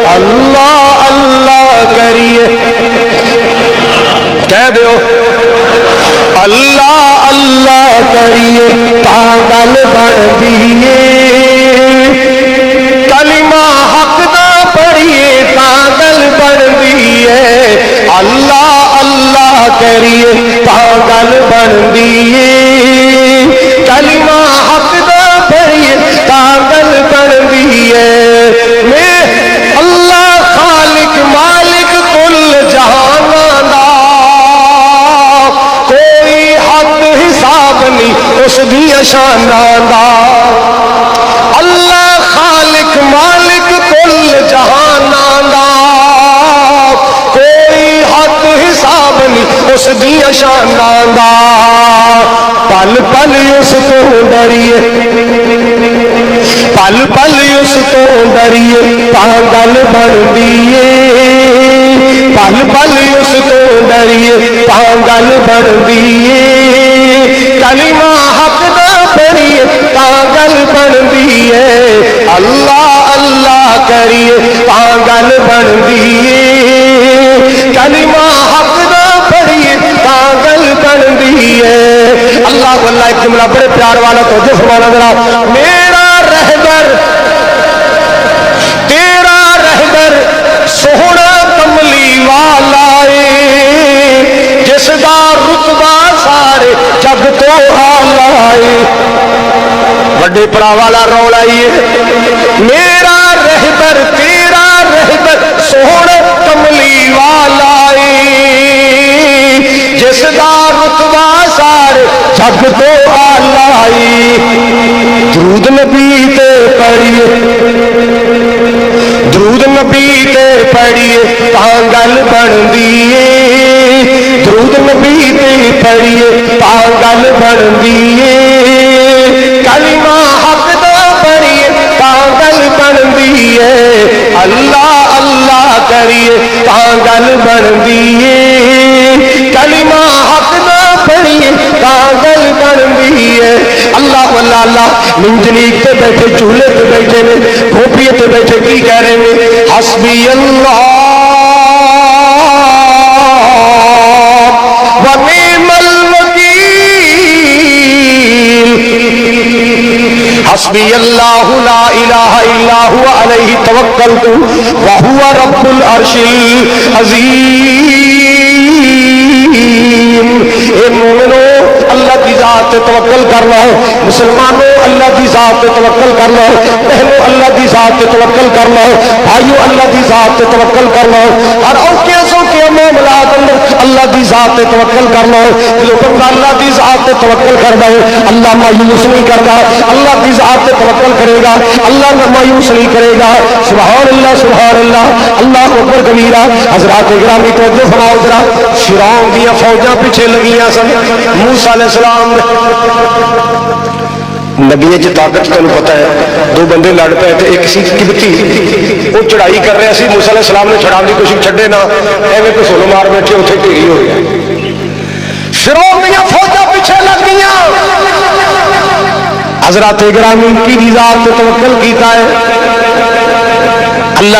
اللہ اللہ کریے کہہ دیو اللہ اللہ کریے پاگل بن دیے کلمہ حق دا پڑھیے پاگل بن دیے اللہ اللہ کریے پاگل بن دیے کلمہ حق دا پڑھیے پاگل بن دیے میں اللہ خالق مالک کل جہان دا کوئی حد حساب نہیں اس دی شاناں دا اللہ خالق مالک کل جہان دا کوئی حد حساب نہیں اس دی شاناں دا پل پل اس تو ڈریے پل پل اس تو ڈریے پاگل بن دیے پل پل اس تو ڈریے پاگل بن دیے کلمہ حق دا پڑھیے پاگل بن دیے اللہ اللہ کریے پاگل بن دیے کلمہ حق دا پڑھیے پاگل بن دیے اللہ اللہ ایک جملہ بڑے پیار والا تو جو فرمانا ذرا میرا رہبر تیرا رہبر سوہنا کملی والا ہے جس دا رتبہ سارے جگ تو آلہ ہے وڈے پڑا والا رولا ہے میرا رہبر تیرا رہبر سوہنا کملی والا ہے جس دا رتبہ سارے جگ تو آلہ ہے درود نبی تے پڑھیے درود نبی تے پڑھیے پاگل بن دیے درود نبی تے پڑھیے پاگل بن دیے کلمہ حق دا پڑھیے پاگل بن دیے اللہ اللہ کریے پاگل بن دیے کلمہ حق دا پڑھیے پاگل بن دیے اللہ اللہ اللہ منجنیک تے بیٹھے چولہے تے بیٹھے نے کھوپیے تے بیٹھے کی کہہ رہے ہیں حسبی اللہ ونعم الوکیل حسبی اللہ لا الہ الا هو علیہ توکلت وهو رب العرش العظیم اے مومنو اللہ کی ذات تے توکل کرنا ہے مسلمانوں اللہ کی ذات تے توکل کرنا ہے بہنوں اللہ کی ذات تے توکل کرنا ہے بھائیوں اللہ کی ذات تے توکل کرنا ہے اور اوقیسوں کے معاملات اندر اللہ کی ذات تے توکل کرنا ہے جو بندہ اللہ کی ذات تے توکل کرتا ہے اللہ مایوس نہیں کرتا اللہ کی ذات تے توکل کرے گا اللہ نہ مایوس نہیں کرے گا سبحان اللہ اللہ اکبر کبیرہ حضرات گرامی توجہ فرماؤ ذرا فرعون دی فوجاں پیچھے لگیاں سن موسیٰ علیہ السلام نبی جی طاقت تمہیں پتہ ہے دو بندے لڑ پے تھے ایک سی قبطی وہ چڑھائی کر رہے سی موسیٰ علیہ السلام نے چھڑانے کی کوشش چھڈے نہ ایویں کوئی سولو مار بیٹھے اتنے ڈھیری ہو گیا فرعون دی فوجاں پیچھے لگ گئیاں حضرات گرامی کی ذات توکل کیتا ہے اللہ